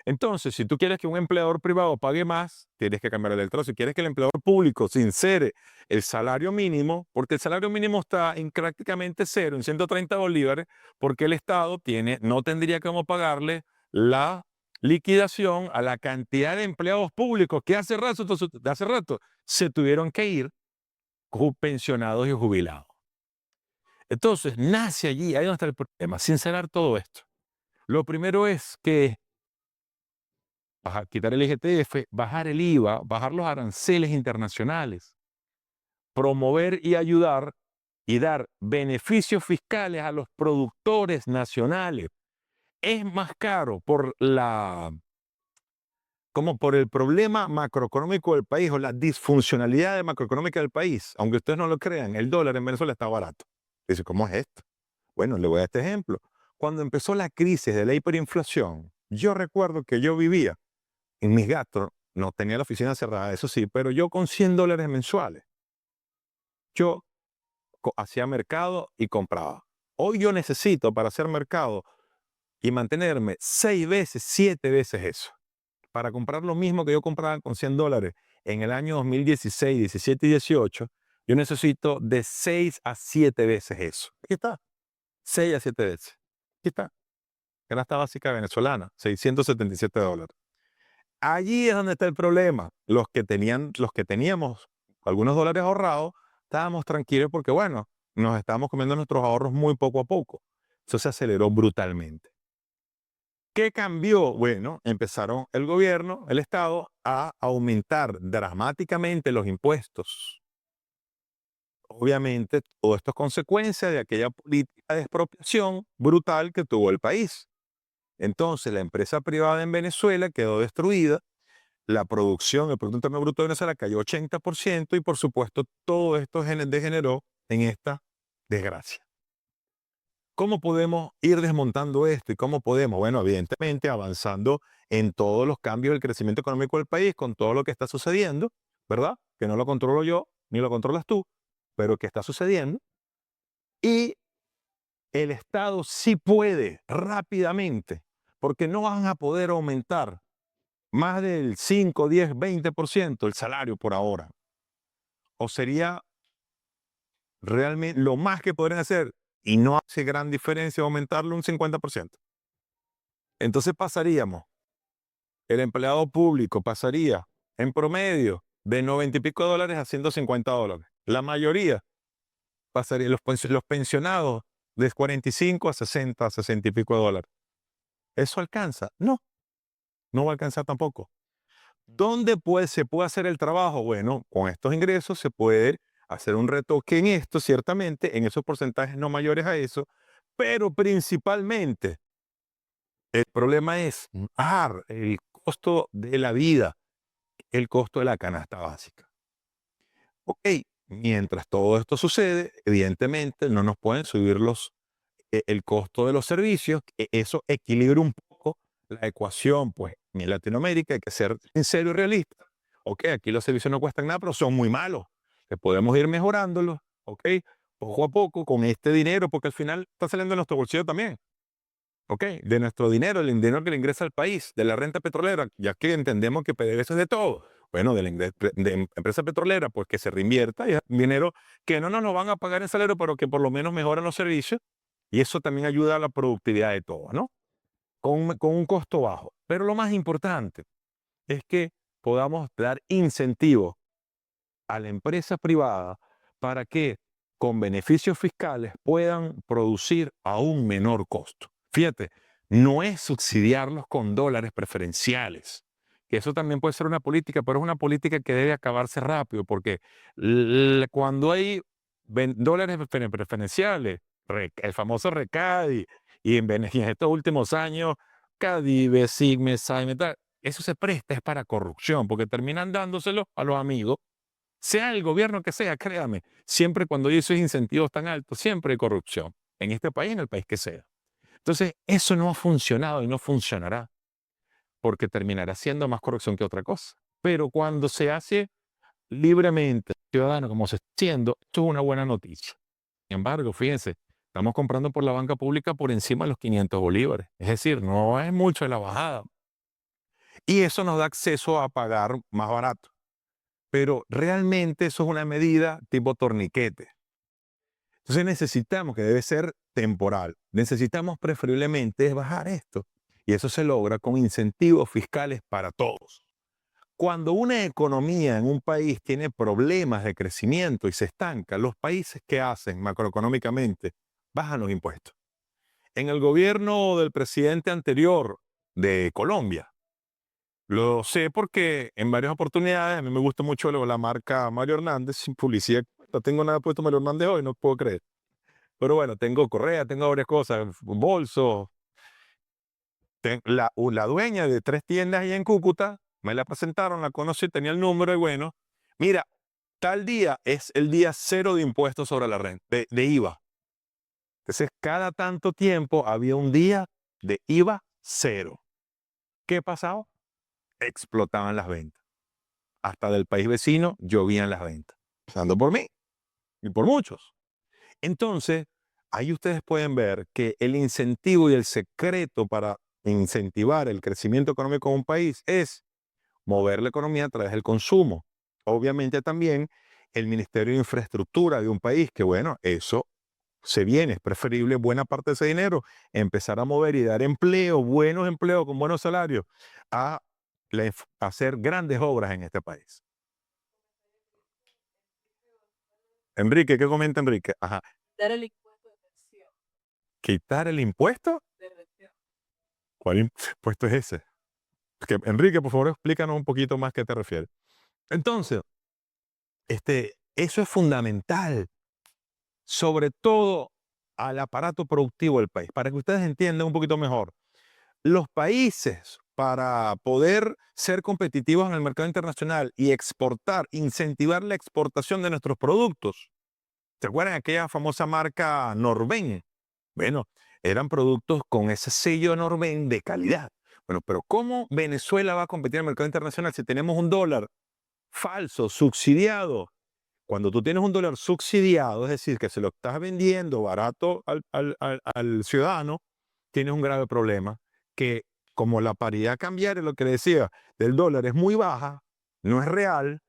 Entonces, si tú quieres que un empleador privado pague más, tienes que cambiar el trato. Si quieres que el empleador público se insere el salario mínimo, porque el salario mínimo está en prácticamente cero, en 130 bolívares, porque el Estado no tendría cómo pagarle la liquidación a la cantidad de empleados públicos que hace rato se tuvieron que ir pensionados y jubilados. Entonces, nace allí, ahí donde está el problema, sincerar todo esto. Lo primero es que quitar el IGTF, bajar el IVA, bajar los aranceles internacionales, promover y ayudar y dar beneficios fiscales a los productores nacionales. Es más caro como por el problema macroeconómico del país o la disfuncionalidad macroeconómica del país. Aunque ustedes no lo crean, el dólar en Venezuela está barato. Dice, ¿cómo es esto? Bueno, le voy a dar este ejemplo. Cuando empezó la crisis de la hiperinflación, yo recuerdo que yo vivía en mis gastos, no tenía la oficina cerrada, eso sí, pero yo con $100 mensuales, yo hacía mercado y compraba. Hoy yo necesito para hacer mercado y mantenerme 6 veces, 7 veces eso. Para comprar lo mismo que yo compraba con $100 en el año 2016, 17 y 18, yo necesito de 6 a 7 veces eso. Aquí está, 6 a 7 veces. Aquí está, canasta básica venezolana, $677. Allí es donde está el problema. Los que teníamos algunos dólares ahorrados, estábamos tranquilos porque, bueno, nos estábamos comiendo nuestros ahorros muy poco a poco. Eso se aceleró brutalmente. ¿Qué cambió? Bueno, empezaron el gobierno, el Estado, a aumentar dramáticamente los impuestos. Obviamente, todo esto es consecuencia de aquella política de expropiación brutal que tuvo el país. Entonces, la empresa privada en Venezuela quedó destruida. La producción, el Producto Interno Bruto de Venezuela cayó 80% y por supuesto todo esto degeneró en esta desgracia. ¿Cómo podemos ir desmontando esto y cómo podemos? Bueno, evidentemente avanzando en todos los cambios del crecimiento económico del país, con todo lo que está sucediendo, ¿verdad? Que no lo controlo yo, ni lo controlas tú, pero que está sucediendo. Y el Estado sí puede rápidamente, porque no van a poder aumentar más del 5, 10, 20% el salario por ahora. O sería realmente lo más que podrían hacer, y no hace gran diferencia aumentarlo un 50%. Entonces pasaríamos, el empleado público pasaría en promedio de 90 y pico dólares a 150 dólares. La mayoría pasaría, los pensionados de 45 a 60, 60 y pico dólares. ¿Eso alcanza? No, no va a alcanzar tampoco. ¿Dónde se puede hacer el trabajo? Bueno, con estos ingresos se puede hacer un retoque en esto, ciertamente, en esos porcentajes no mayores a eso, pero principalmente el problema es bajar el costo de la vida, el costo de la canasta básica. Ok, mientras todo esto sucede, evidentemente no nos pueden subir el costo de los servicios, eso equilibra un poco la ecuación, pues en Latinoamérica hay que ser sincero y realista. Ok, aquí los servicios no cuestan nada, pero son muy malos. Que podemos ir mejorándolos, ok, poco a poco con este dinero, porque al final está saliendo de nuestro bolsillo también. Ok, de nuestro dinero, el dinero que le ingresa al país, de la renta petrolera, ya que entendemos que PDVSA es de todo. Bueno, de empresa petrolera, pues que se reinvierta y es dinero que no nos lo van a pagar en salario, pero que por lo menos mejoran los servicios y eso también ayuda a la productividad de todo, ¿no? Con un costo bajo. Pero lo más importante es que podamos dar incentivos a la empresa privada para que con beneficios fiscales puedan producir a un menor costo. Fíjate, no es subsidiarlos con dólares preferenciales, que eso también puede ser una política, pero es una política que debe acabarse rápido, porque cuando hay dólares preferenciales, el famoso RECADI, y en estos últimos años, CADIVE, SIGME, SAIME, tal, eso se presta es para corrupción, porque terminan dándoselo a los amigos, sea el gobierno que sea, créame, siempre cuando hay esos incentivos tan altos, siempre hay corrupción, en este país, en el país que sea. Entonces, eso no ha funcionado y no funcionará, porque terminará siendo más corrupción que otra cosa. Pero cuando se hace libremente, ciudadano, como se está haciendo, esto es una buena noticia. Sin embargo, fíjense, estamos comprando por la banca pública por encima de los 500 bolívares. Es decir, no es mucho de la bajada. Y eso nos da acceso a pagar más barato. Pero realmente eso es una medida tipo torniquete. Entonces necesitamos, que debe ser temporal, necesitamos preferiblemente bajar esto. Y eso se logra con incentivos fiscales para todos. Cuando una economía en un país tiene problemas de crecimiento y se estanca, los países que hacen macroeconómicamente bajan los impuestos. En el gobierno del presidente anterior de Colombia, lo sé porque en varias oportunidades, a mí me gusta mucho la marca Mario Hernández, sin publicidad, no tengo nada puesto Mario Hernández hoy, no puedo creer. Pero bueno, tengo correa, tengo varias cosas, bolsos. La dueña de 3 tiendas allá en Cúcuta, me la presentaron, la conocí, tenía el número y bueno, mira, tal día es el día cero de impuestos sobre la renta, de IVA. Entonces, cada tanto tiempo había un día de IVA cero. ¿Qué pasaba? Explotaban las ventas. Hasta del país vecino llovían las ventas. Empezando por mí y por muchos. Entonces, ahí ustedes pueden ver que el incentivo y el secreto para incentivar el crecimiento económico de un país es mover la economía a través del consumo. Obviamente también el Ministerio de Infraestructura de un país, que bueno, eso se viene, es preferible buena parte de ese dinero, empezar a mover y dar empleo, buenos empleos con buenos salarios, a hacer grandes obras en este país. Enrique, ¿qué comenta Enrique? Ajá. Dar el impuesto de pensión. ¿Quitar el impuesto? De pensión. ¿Cuál impuesto es ese? Enrique, por favor, explícanos un poquito más qué te refieres. Entonces, eso es fundamental, sobre todo al aparato productivo del país, para que ustedes entiendan un poquito mejor. Los países, para poder ser competitivos en el mercado internacional y exportar, incentivar la exportación de nuestros productos, ¿se acuerdan de aquella famosa marca Norben? Bueno, eran productos con ese sello Norben de calidad. Bueno, pero ¿cómo Venezuela va a competir en el mercado internacional si tenemos un dólar falso, subsidiado? Cuando tú tienes un dólar subsidiado, es decir, que se lo estás vendiendo barato al ciudadano, tienes un grave problema, que como la paridad cambiaria, lo que le decía, del dólar es muy baja, no es real,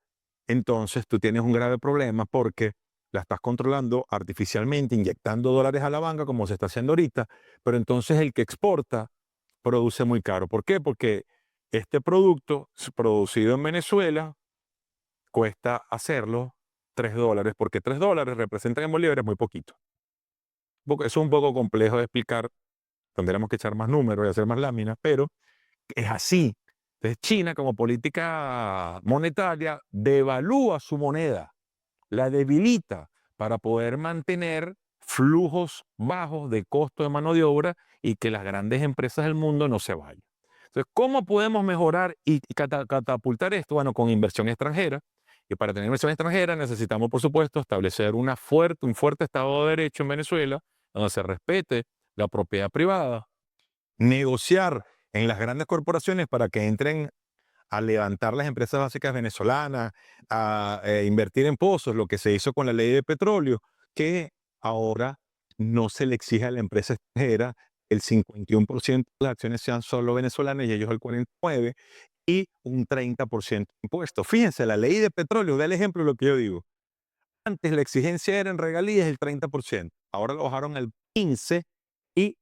entonces tú tienes un grave problema porque la estás controlando artificialmente, inyectando dólares a la banca, como se está haciendo ahorita, pero entonces el que exporta produce muy caro. ¿Por qué? Porque este producto producido en Venezuela cuesta hacerlo $3, porque $3 representan en bolívares muy poquito. Eso es un poco complejo de explicar, tendríamos que echar más números y hacer más láminas, pero es así. Entonces China, como política monetaria, devalúa su moneda, la debilita para poder mantener flujos bajos de costo de mano de obra y que las grandes empresas del mundo no se vayan. Entonces, ¿cómo podemos mejorar y catapultar esto? Bueno, con inversión extranjera. Y para tener inversión extranjera necesitamos, por supuesto, establecer un fuerte Estado de Derecho en Venezuela, donde se respete la propiedad privada, negociar en las grandes corporaciones para que entren a levantar las empresas básicas venezolanas, a invertir en pozos, lo que se hizo con la ley de petróleo, que ahora no se le exige a la empresa extranjera el 51% de las acciones sean solo venezolanas y ellos el 49%, y un 30% de impuestos. Fíjense, la ley de petróleo da el ejemplo de lo que yo digo. Antes la exigencia era en regalías el 30%, ahora lo bajaron al 15% y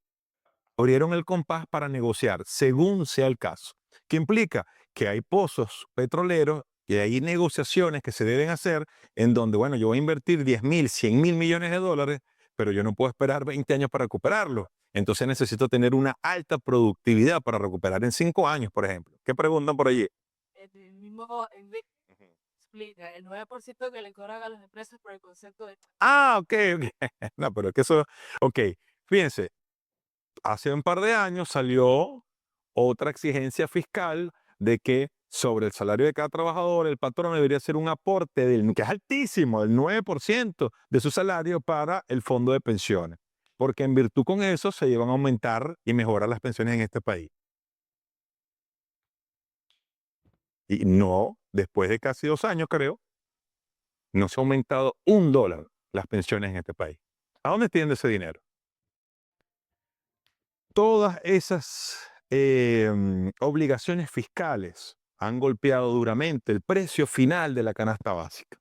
abrieron el compás para negociar según sea el caso. ¿Qué implica? Que hay pozos petroleros y hay negociaciones que se deben hacer en donde, bueno, yo voy a invertir 10.000, 100.000 millones de dólares, pero yo no puedo esperar 20 años para recuperarlo. Entonces necesito tener una alta productividad para recuperar en 5 años, por ejemplo. ¿Qué preguntan por allí? El mismo Enrique explica el 9% que le cobran a las empresas por el concepto de Ah, ok, ok. No, pero es que eso, ok. Fíjense, hace un par de años salió otra exigencia fiscal de que sobre el salario de cada trabajador el patrón debería hacer un aporte que es altísimo, del 9% de su salario para el fondo de pensiones, porque en virtud con eso se llevan a aumentar y mejorar las pensiones en este país. Y no, después de casi 2 años creo, no se ha aumentado $1 las pensiones en este país. ¿A dónde tiende ese dinero? Todas esas obligaciones fiscales han golpeado duramente el precio final de la canasta básica.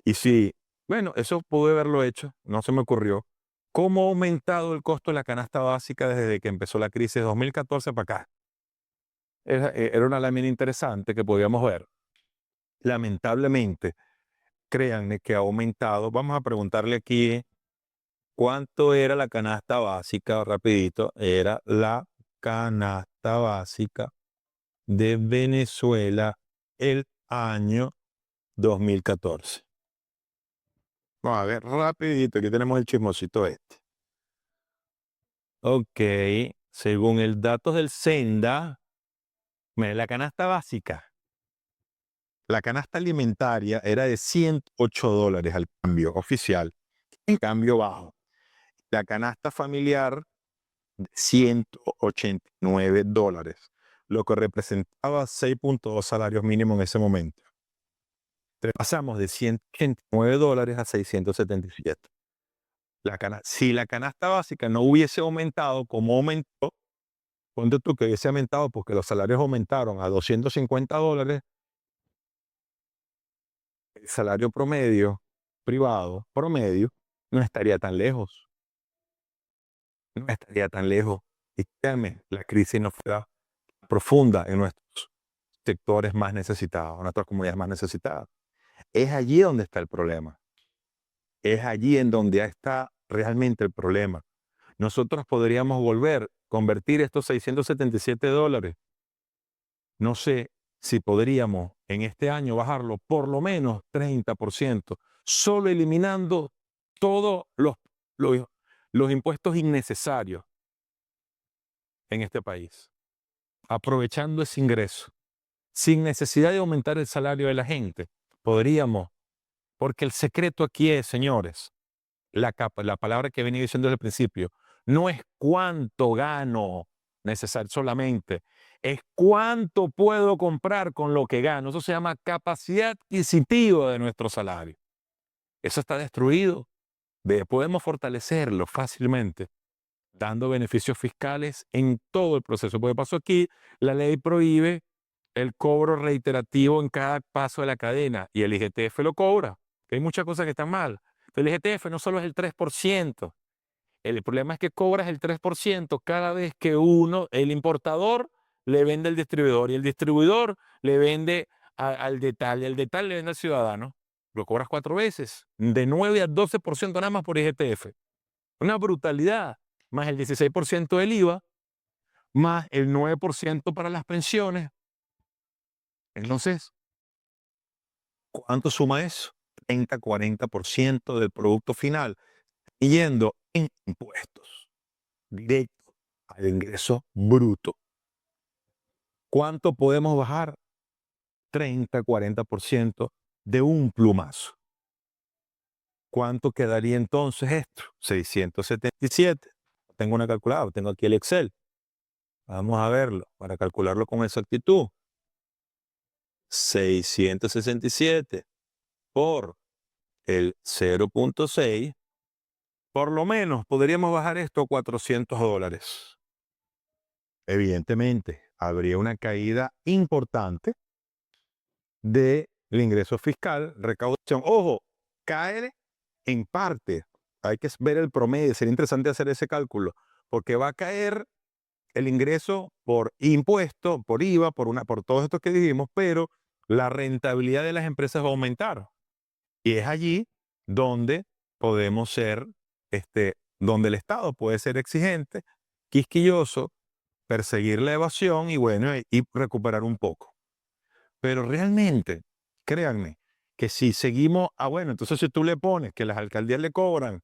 Y si, bueno, eso pude haberlo hecho, no se me ocurrió. ¿Cómo ha aumentado el costo de la canasta básica desde que empezó la crisis de 2014 para acá? Era una lámina interesante que podíamos ver. Lamentablemente, créanme que ha aumentado. Vamos a preguntarle aquí cuánto era la canasta básica, rapidito. Era la canasta básica de Venezuela el año 2014. Vamos a ver rapidito, aquí tenemos el chismosito este. Ok, según el datos del Senda, mire, la canasta básica, la canasta alimentaria era de $108 al cambio oficial, en cambio bajo. La canasta familiar, $189, lo que representaba 6.2 salarios mínimos en ese momento. Pasamos de $189 a 677. Si la canasta básica no hubiese aumentado como aumentó, ponte tú que hubiese aumentado porque los salarios aumentaron a $250, el salario promedio, privado, promedio, no estaría tan lejos. No estaría tan lejos. Y créanme, la crisis no fue profunda en nuestros sectores más necesitados, en nuestras comunidades más necesitadas. Es allí donde está el problema. Es allí en donde está realmente el problema. Nosotros podríamos convertir estos $677. No sé si podríamos en este año bajarlo por lo menos 30%, solo eliminando todos los impuestos innecesarios en este país, aprovechando ese ingreso, sin necesidad de aumentar el salario de la gente. Podríamos, porque el secreto aquí es, señores, la palabra que he venido diciendo desde el principio, no es cuánto gano solamente, es cuánto puedo comprar con lo que gano. Eso se llama capacidad adquisitiva de nuestro salario. Eso está destruido. Podemos fortalecerlo fácilmente, dando beneficios fiscales en todo el proceso. Porque pasó aquí, la ley prohíbe el cobro reiterativo en cada paso de la cadena y el IGTF lo cobra, que hay muchas cosas que están mal. El IGTF no solo es el 3%. El problema es que cobras el 3% cada vez que el importador le vende al distribuidor y el distribuidor le vende al detalle, el detalle le vende al ciudadano. Lo cobras 4 veces, de 9 a 12% nada más por IGTF. Una brutalidad, más el 16% del IVA, más el 9% para las pensiones. Entonces, ¿cuánto suma eso? 30-40% del producto final yendo en impuestos directos al ingreso bruto. ¿Cuánto podemos bajar? 30-40% de un plumazo. ¿Cuánto quedaría entonces esto? 677. Tengo una calculadora, tengo aquí el Excel. Vamos a verlo para calcularlo con exactitud. 667 por el 0.6. Por lo menos podríamos bajar esto a $400. Evidentemente, habría una caída importante del ingreso fiscal, recaudación. Ojo, cae en parte. Hay que ver el promedio. Sería interesante hacer ese cálculo, porque va a caer el ingreso por impuesto, por IVA, por todo esto que dijimos, pero la rentabilidad de las empresas va a aumentar. Y es allí donde podemos ser, donde el Estado puede ser exigente, quisquilloso, perseguir la evasión y bueno, y recuperar un poco. Pero realmente, créanme, que si seguimos, bueno, entonces si tú le pones que las alcaldías le cobran,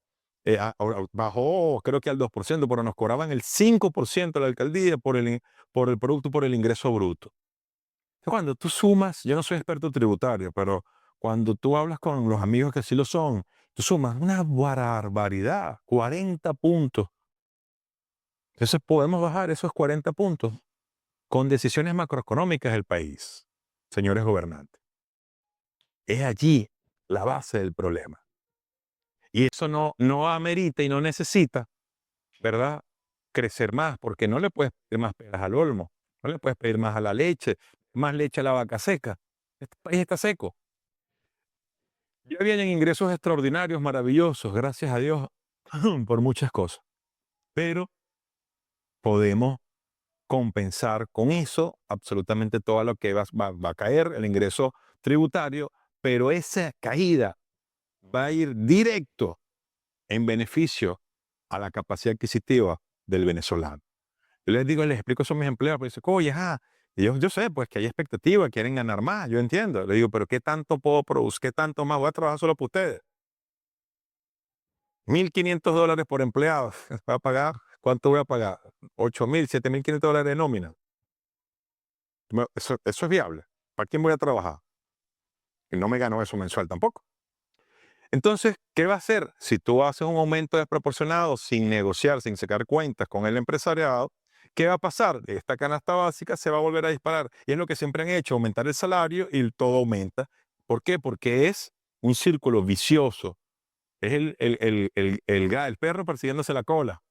bajó creo que al 2%, pero nos cobraban el 5% de la alcaldía por el producto, por el ingreso bruto. Cuando tú sumas, yo no soy experto tributario, pero cuando tú hablas con los amigos que sí lo son, tú sumas una barbaridad, 40 puntos. Entonces podemos bajar esos 40 puntos con decisiones macroeconómicas del país, señores gobernantes. Es allí la base del problema. Y eso no amerita y no necesita, ¿verdad?, crecer más, porque no le puedes pedir más peras al olmo, no le puedes pedir más a la leche, más leche a la vaca seca. Este país está seco. Ya vienen ingresos extraordinarios, maravillosos, gracias a Dios, por muchas cosas. Pero podemos compensar con eso absolutamente todo lo que va a caer, el ingreso tributario, pero esa caída va a ir directo en beneficio a la capacidad adquisitiva del venezolano. Yo les digo, les explico eso a mis empleados, pues dicen, oye, y yo sé, pues que hay expectativa, quieren ganar más, yo entiendo. Le digo, pero ¿qué tanto puedo producir? ¿Qué tanto más? Voy a trabajar solo para ustedes. $1,500 por empleado. ¿Va a pagar? ¿Cuánto voy a pagar? $8,000, $7,500 de nómina. Eso es viable. ¿Para quién voy a trabajar? Y no me gano eso mensual tampoco. Entonces, ¿qué va a hacer? Si tú haces un aumento desproporcionado sin negociar, sin sacar cuentas con el empresariado, ¿qué va a pasar? Esta canasta básica se va a volver a disparar. Y es lo que siempre han hecho, aumentar el salario y todo aumenta. ¿Por qué? Porque es un círculo vicioso. Es el perro persiguiéndose la cola.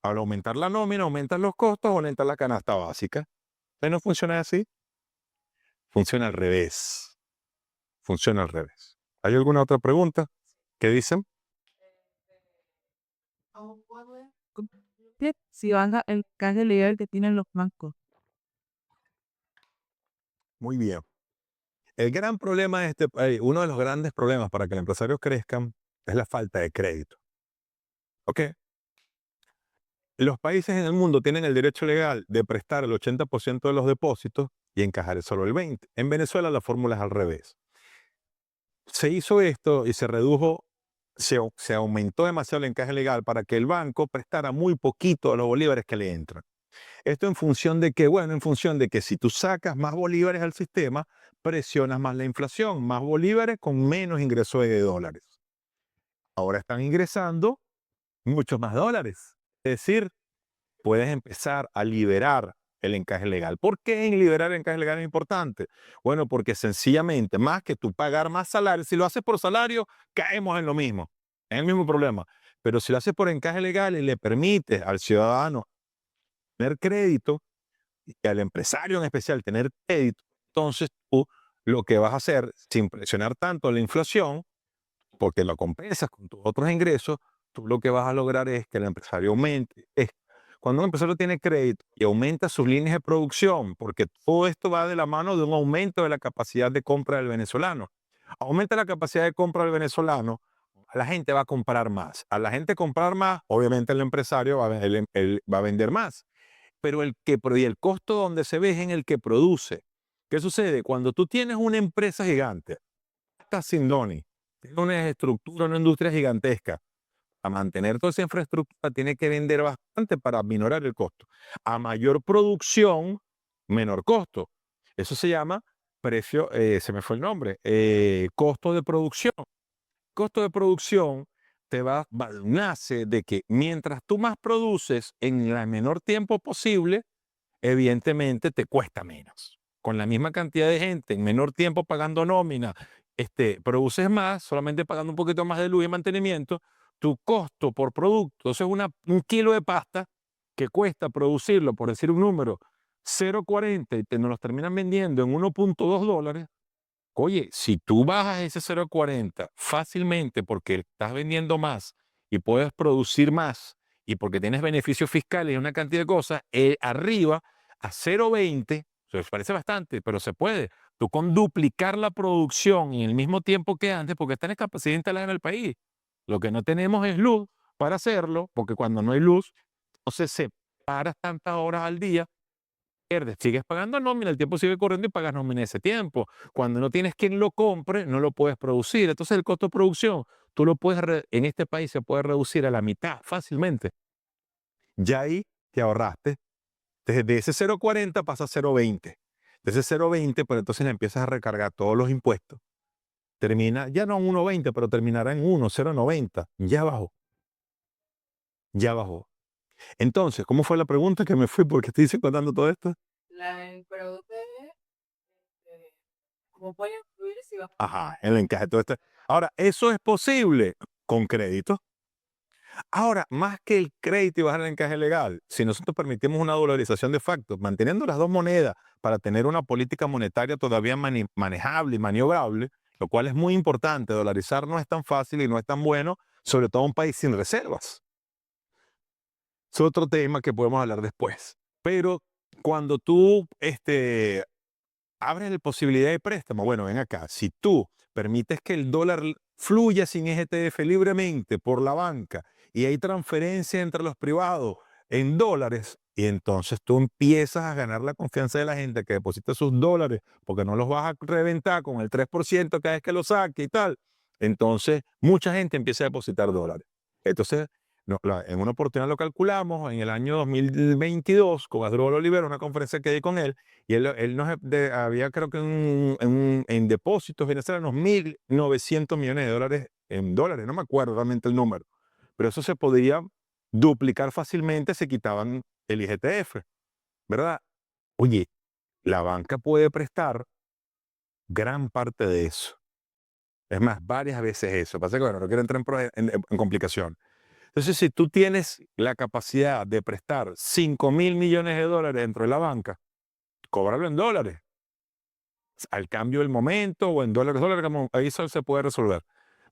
Al aumentar la nómina, aumentan los costos, aumenta la canasta básica. Pero no funciona así. Funciona al revés. Funciona al revés. ¿Hay alguna otra pregunta? ¿Qué dicen? Si baja el caje legal que tienen los bancos. Muy bien. El gran problema de este país, uno de los grandes problemas para que los empresarios crezcan, es la falta de crédito. ¿Ok? Los países en el mundo tienen el derecho legal de prestar el 80% de los depósitos y encajar solo el 20%. En Venezuela la fórmula es al revés. Se hizo esto y se redujo, se aumentó demasiado el encaje legal para que el banco prestara muy poquito a los bolívares que le entran. Esto en función de que, bueno, en función de que si tú sacas más bolívares al sistema, presionas más la inflación, más bolívares con menos ingreso de dólares. Ahora están ingresando muchos más dólares. Es decir, puedes empezar a liberar el encaje legal. ¿Por qué en liberar el encaje legal es importante? Bueno, porque sencillamente, más que tú pagar más salario, si lo haces por salario, caemos en lo mismo, en el mismo problema. Pero si lo haces por encaje legal y le permites al ciudadano tener crédito, y al empresario en especial tener crédito, entonces tú lo que vas a hacer, sin presionar tanto la inflación, porque lo compensas con tus otros ingresos, tú lo que vas a lograr es que el empresario aumente. Cuando un empresario tiene crédito y aumenta sus líneas de producción, porque todo esto va de la mano de un aumento de la capacidad de compra del venezolano. Aumenta la capacidad de compra del venezolano, la gente va a comprar más. A la gente comprar más, obviamente el empresario él va a vender más. Pero y el costo donde se ve es en el que produce. ¿Qué sucede? Cuando tú tienes una empresa gigante, está Sindoni, tiene una estructura, una industria gigantesca, a mantener toda esa infraestructura tiene que vender bastante para minorar el costo. A mayor producción, menor costo. Eso se llama precio, se me fue el nombre, costo de producción. Costo de producción nace de que mientras tú más produces en el menor tiempo posible, evidentemente te cuesta menos. Con la misma cantidad de gente, en menor tiempo pagando nómina, produces más, solamente pagando un poquito más de luz y mantenimiento, tu costo por producto, entonces un kilo de pasta que cuesta producirlo, por decir un número, 0,40 y nos los terminan vendiendo en $1.2, oye, si tú bajas ese 0,40 fácilmente porque estás vendiendo más y puedes producir más y porque tienes beneficios fiscales y una cantidad de cosas, arriba a 0,20, parece bastante, pero se puede. Tú con duplicar la producción en el mismo tiempo que antes, porque tienes capacidad instalada en el país. Lo que no tenemos es luz para hacerlo, porque cuando no hay luz, entonces se paras tantas horas al día, pierdes, sigues pagando nómina, el tiempo sigue corriendo y pagas nómina ese tiempo. Cuando no tienes quien lo compre, no lo puedes producir. Entonces el costo de producción, tú lo puedes, en este país se puede reducir a la mitad fácilmente. Ya ahí te ahorraste. Desde ese 0,40 pasa a 0,20. De ese 0,20, pero entonces le empiezas a recargar todos los impuestos. Termina, ya no en 1,20, pero terminará en 0,90. Ya bajó. Ya bajó. Entonces, ¿cómo fue la pregunta que me fui porque estoy contando todo esto? Pero ¿cómo puede influir si va? Ajá, el encaje de todo esto. Ahora, ¿eso es posible con crédito? Ahora, más que el crédito y bajar el encaje legal, si nosotros permitimos una dolarización de facto, manteniendo las dos monedas para tener una política monetaria todavía manejable y maniobrable, lo cual es muy importante, dolarizar no es tan fácil y no es tan bueno, sobre todo un país sin reservas. Es otro tema que podemos hablar después. Pero cuando tú abres la posibilidad de préstamo, bueno, ven acá, si tú permites que el dólar fluya sin EGTF libremente por la banca y hay transferencia entre los privados en dólares, y entonces tú empiezas a ganar la confianza de la gente que deposita sus dólares porque no los vas a reventar con el 3% cada vez que los saque y tal, entonces mucha gente empieza a depositar dólares. Entonces, en una oportunidad lo calculamos en el año 2022 con Asdrúbal Olivera, una conferencia que di con él, y él había, creo que en depósitos venezolanos, 1.900 millones de dólares en dólares, no me acuerdo realmente el número, pero eso se podía duplicar fácilmente, se quitaban el IGTF, ¿verdad? Oye, la banca puede prestar gran parte de eso. Es más, varias veces eso. Pasa que, bueno, no quiero entrar en complicación. Entonces, si tú tienes la capacidad de prestar 5.000 millones de dólares dentro de la banca, cóbralo en dólares. Al cambio del momento o en dólares, ahí eso se puede resolver.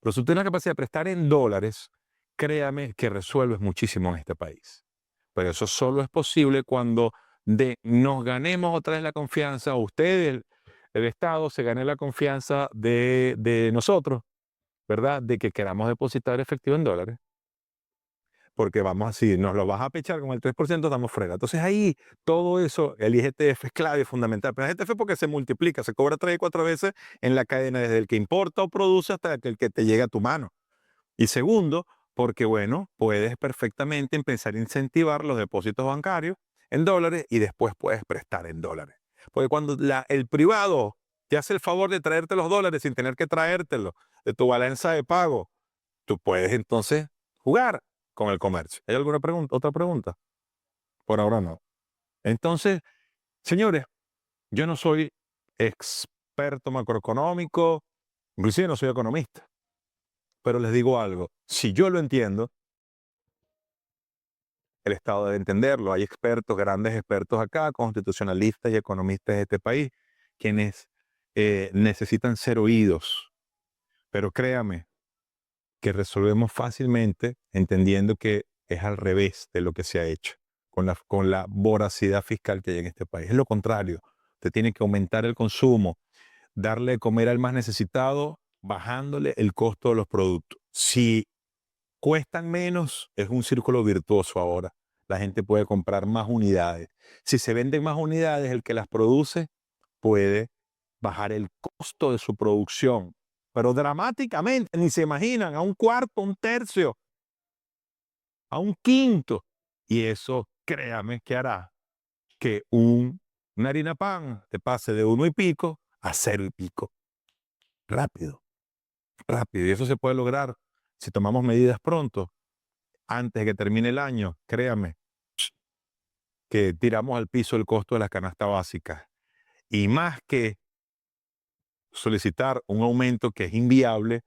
Pero si tú tienes la capacidad de prestar en dólares, créame que resuelves muchísimo en este país. Pero eso solo es posible cuando nos ganemos otra vez la confianza, o usted, el Estado, se gane la confianza de nosotros, ¿verdad? De que queramos depositar efectivo en dólares. Porque vamos así, nos lo vas a pechar con el 3%, estamos frega. Entonces ahí todo eso, el IGTF es clave, es fundamental. Pero el IGTF porque se multiplica, se cobra 3 y 4 veces en la cadena, desde el que importa o produce hasta el que te llega a tu mano. Y segundo, porque bueno, puedes perfectamente empezar a incentivar los depósitos bancarios en dólares y después puedes prestar en dólares. Porque cuando el privado te hace el favor de traerte los dólares sin tener que traértelo de tu balanza de pago, tú puedes entonces jugar con el comercio. ¿Hay alguna pregunta? ¿Otra pregunta? Por ahora no. Entonces, señores, yo no soy experto macroeconómico, inclusive no soy economista, pero les digo algo, si yo lo entiendo, el Estado debe entenderlo. Hay expertos, grandes expertos acá, constitucionalistas y economistas de este país, quienes necesitan ser oídos. Pero créame, que resolvemos fácilmente entendiendo que es al revés de lo que se ha hecho con la voracidad fiscal que hay en este país. Es lo contrario. Usted tiene que aumentar el consumo, darle de comer al más necesitado, bajándole el costo de los productos. Si cuestan menos, es un círculo virtuoso ahora. La gente puede comprar más unidades. Si se venden más unidades, el que las produce puede bajar el costo de su producción, pero dramáticamente, ni se imaginan, a un cuarto, un tercio, a un quinto. Y eso, créame, que hará que una harina pan te pase de 1 y pico a 0 y pico. Rápido, rápido. Y eso se puede lograr si tomamos medidas pronto, antes de que termine el año. Créame que tiramos al piso el costo de la canasta básica. Y más que solicitar un aumento que es inviable,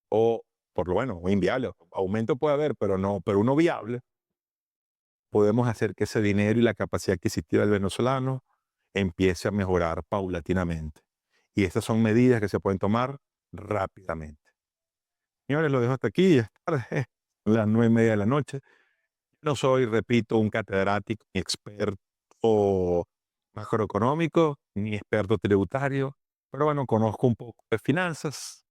o por lo bueno, inviable, aumento puede haber, pero uno viable, podemos hacer que ese dinero y la capacidad adquisitiva del venezolano empiece a mejorar paulatinamente. Y estas son medidas que se pueden tomar rápidamente. Señores, lo dejo hasta aquí, ya es tarde, las 9:30 de la noche. No soy, repito, un catedrático, ni experto macroeconómico, ni experto tributario, pero bueno, conozco un poco de finanzas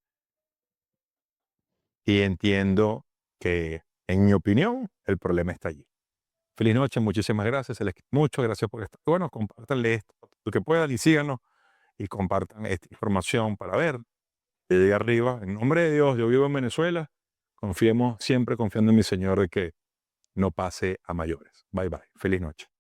y entiendo que, en mi opinión, el problema está allí. Feliz noche, muchísimas gracias, se les quiere mucho, gracias por estar. Bueno, compártanle esto lo que puedan y síganos y compartan esta información para ver que llegue arriba. En nombre de Dios, yo vivo en Venezuela, confiemos, siempre confiando en mi Señor de que no pase a mayores. Bye bye, feliz noche.